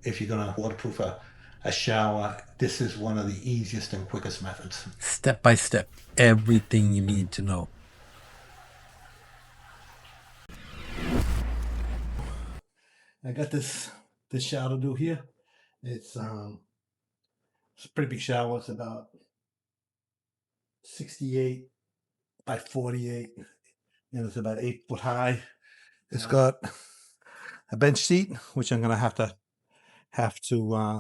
if you're gonna waterproof a shower, this is one of the easiest and quickest methods. Step by step, everything you need to know. I got this shower to do here. It's a pretty big shower. It's about 68 by 48, and it's about 8 foot high. It's got a bench seat, which I'm gonna have to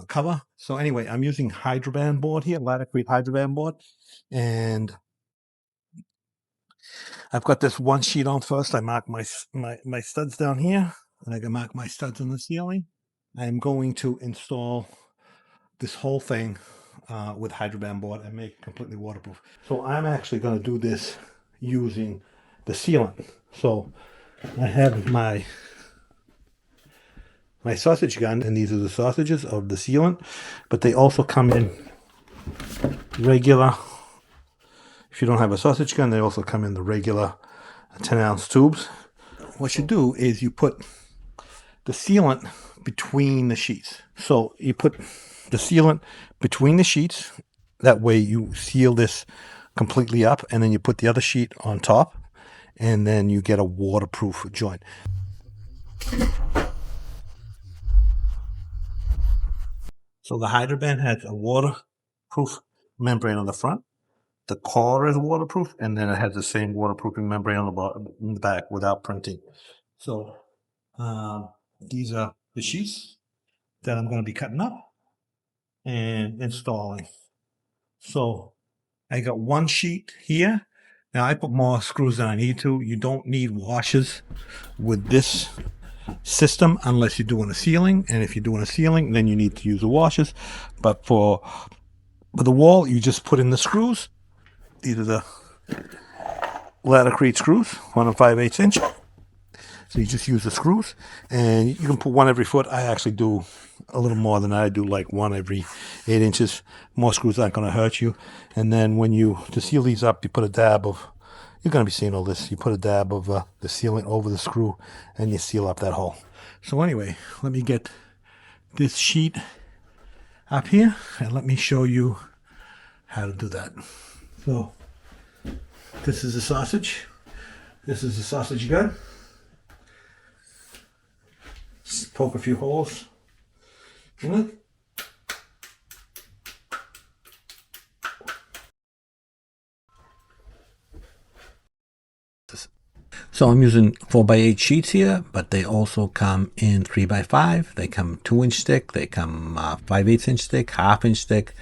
cover. So anyway, I'm using Hydroband board here, laticrete Hydroband board, and I've got this one sheet on first. I mark my studs down here, and I can mark my studs on the ceiling. I'm going to install this whole thing with Hydroband board and make it completely waterproof. So I'm actually going to do this using the sealant. So I have my sausage gun, and these are the sausages of the sealant, but they also come in regular. If you don't have a sausage gun, they also come in the regular 10-ounce tubes. What you do is you put the sealant between the sheets. So you put the sealant between the sheets. That way you seal this completely up, and then you put the other sheet on top, and then you get a waterproof joint. So the Hydroband has a waterproof membrane on the front. The core is waterproof, and then it has the same waterproofing membrane on the bottom, in the back, without printing. So these are the sheets that I'm going to be cutting up and installing. So I got one sheet here. Now I put more screws than I need to. You don't need washers with this system unless you're doing a ceiling, and if you're doing a ceiling, then you need to use the washers. But for the wall, you just put in the screws. These are the laticrete screws, 1 5/8 inch. So you just use the screws, and you can put one every foot. I actually do a little more than that. I do like one every 8 inches. More screws aren't going to hurt you. And then to seal these up, you put a dab of, you're going to be seeing all this, you put a dab of the sealant over the screw, and you seal up that hole. So anyway, let me get this sheet up here, and let me show you how to do that. So this is the sausage. This is the sausage gun. Just poke a few holes in it. So I'm using 4x8 sheets here, but they also come in 3x5. They come 2-inch thick. They come 5/8 inch thick, 1/2 inch thick,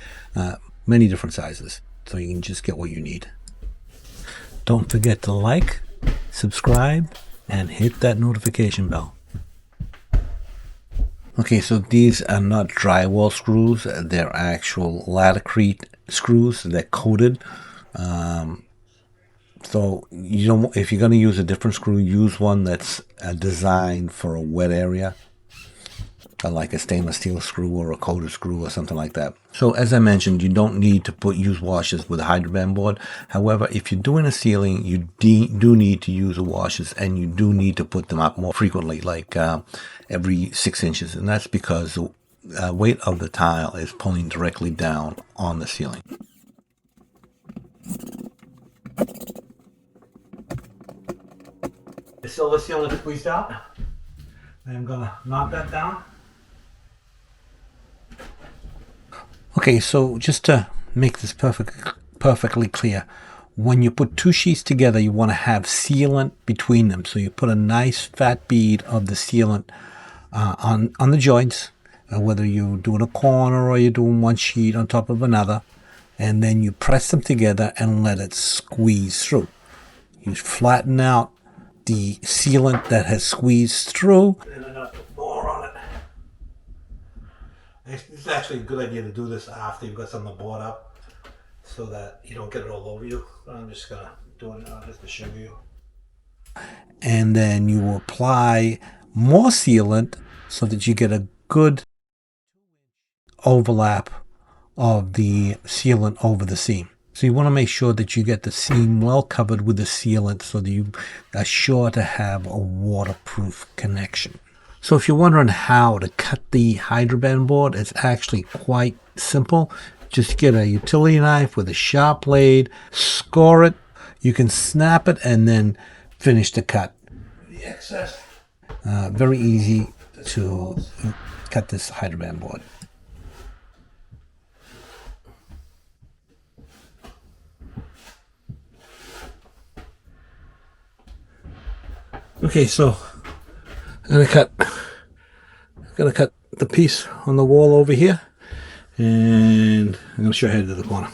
many different sizes. So you can just get what you need. Don't forget to like, subscribe, and hit that notification bell. Okay, so these are not drywall screws. They're actual laticrete screws. They're coated. So if you're going to use a different screw, use one that's designed for a wet area, like a stainless steel screw or a coated screw or something like that. So as I mentioned, you don't need to use washers with a Hydroband board. However, if you're doing a ceiling, you do need to use the washers, and you do need to put them up more frequently, like every 6 inches. And that's because the weight of the tile is pulling directly down on the ceiling. The silver sealant is squeezed out. I'm going to knock that down. Okay, so just to make this perfectly clear, when you put two sheets together, you want to have sealant between them. So you put a nice fat bead of the sealant on the joints, whether you're doing a corner or you're doing one sheet on top of another, and then you press them together and let it squeeze through. You flatten out the sealant that has squeezed through. And I'm going to put more on it. It's actually a good idea to do this after you've got something board up, so that you don't get it all over you. I'm just going to do it now just to show you. And then you apply more sealant so that you get a good overlap of the sealant over the seam. So you want to make sure that you get the seam well covered with the sealant so that you are sure to have a waterproof connection. So if you're wondering how to cut the Hydraband board, it's actually quite simple. Just get a utility knife with a sharp blade, score it. You can snap it and then finish the cut. The excess. Very easy to cut this Hydraband board. Okay, so I'm gonna cut the piece on the wall over here, and I'm gonna show you how to do the corner.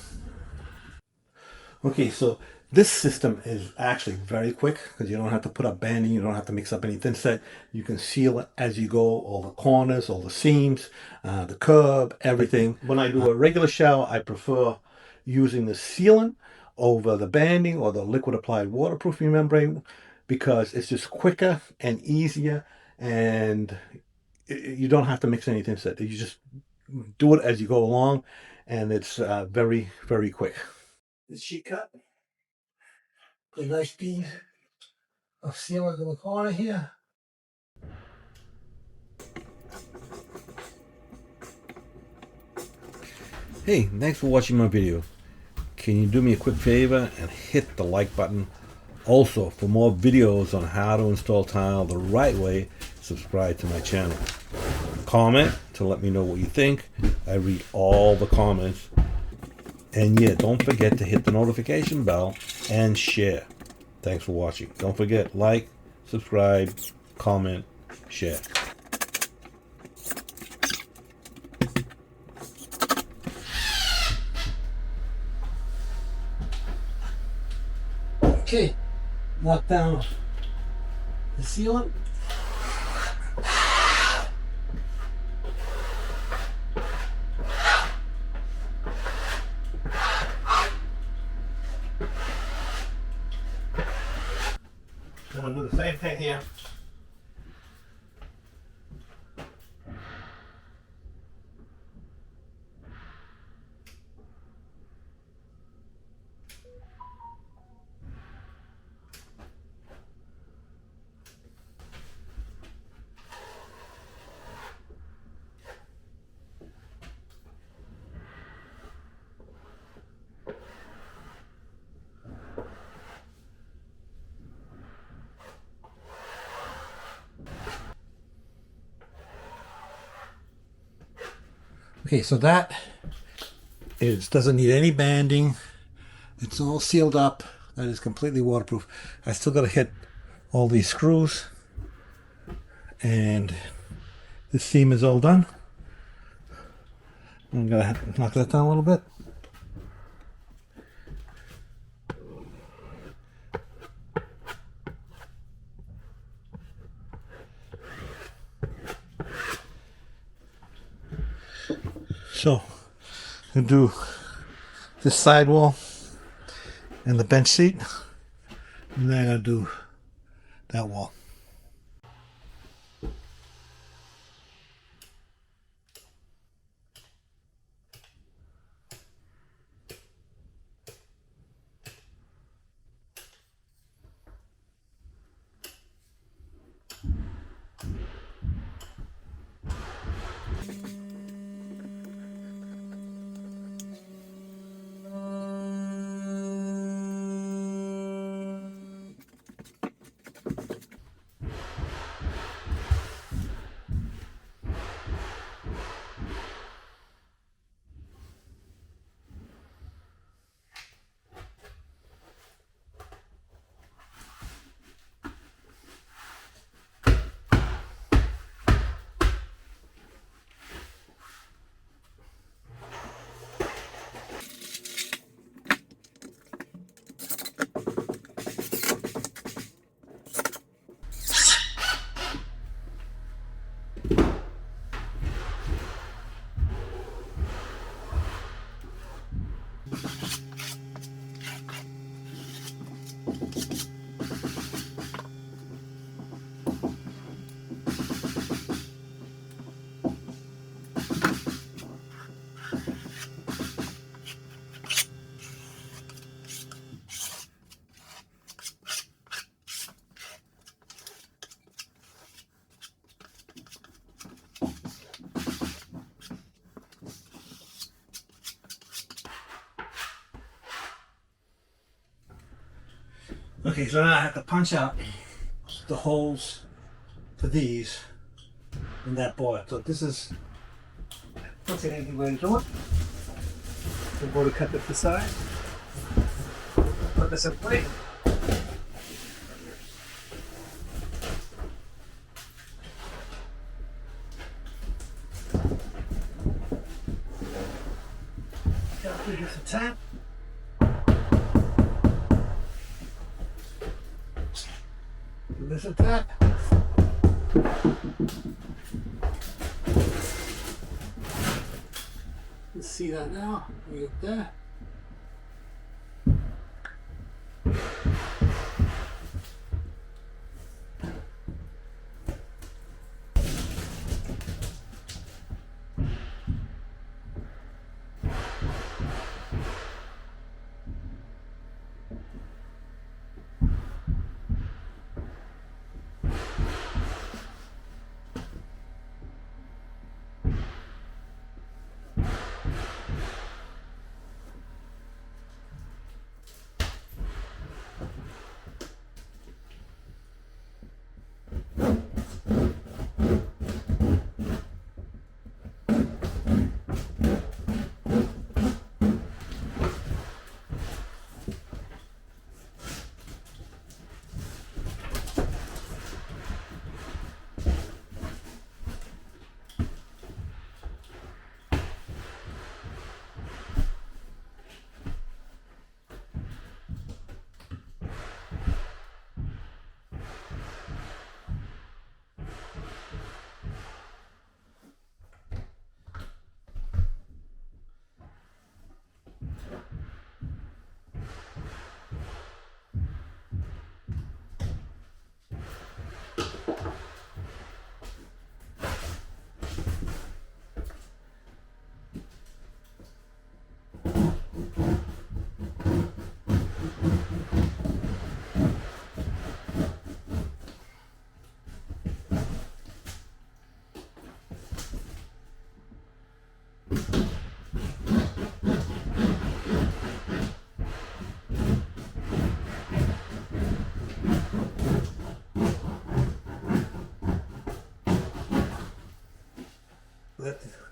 Okay, so this system is actually very quick because you don't have to put up banding, you don't have to mix up any thin set. You can seal it as you go, all the corners, all the seams, the curb, everything. When I do a regular shower, I prefer using the sealant over the banding or the liquid applied waterproofing membrane because it's just quicker and easier, and you don't have to mix any thin set. You just do it as you go along, and it's very, very quick. This sheet cut. Put a nice piece of sealant in the corner here. Hey, thanks for watching my video. Can you do me a quick favor and hit the like button? Also, for more videos on how to install tile the right way, subscribe to my channel. Comment to let me know what you think. I read all the comments. And yeah, don't forget to hit the notification bell and share. Thanks for watching. Don't forget, like, subscribe, comment, share. Okay, knock down the sealant. I'm going to do the same thing here. Okay, so that doesn't need any banding. It's all sealed up. That is completely waterproof. I still got to hit all these screws, and this seam is all done. I'm gonna knock that down a little bit. So, I'm gonna do this sidewall and the bench seat, and then I'm gonna do that wall. Okay, so now I have to punch out the holes for these in that board. So this is what's an easy way to do it. We'll go to cut it to size. Put this in place. Give this a tap. Give this a tap. Let's see that now. We get that.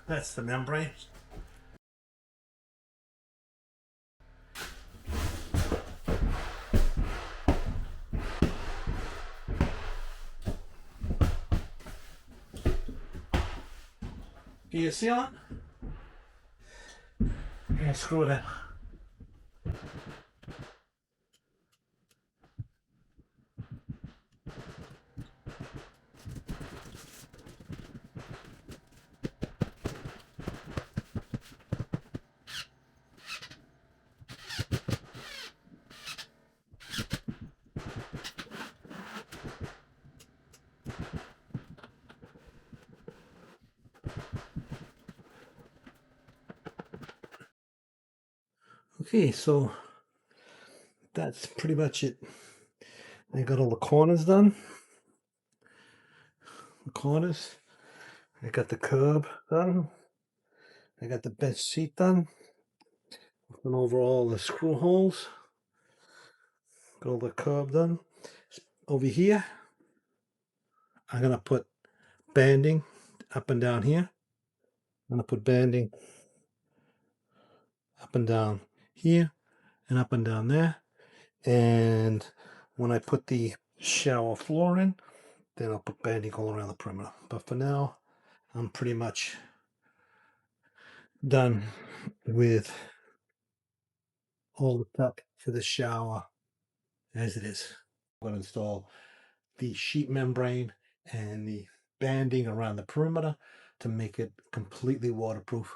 That's the membrane. Do you see it? And screw it in. Okay, so that's pretty much it. I got all the corners done. The corners. I got the curb done. I got the bench seat done. Went over all the screw holes. Got all the curb done. Over here, I'm gonna put banding up and down here. I'm gonna put banding up and down here and up and down there. And when I put the shower floor in, then I'll put banding all around the perimeter. But for now, I'm pretty much done with all the stuff for the shower as it is. I'm going to install the sheet membrane and the banding around the perimeter to make it completely waterproof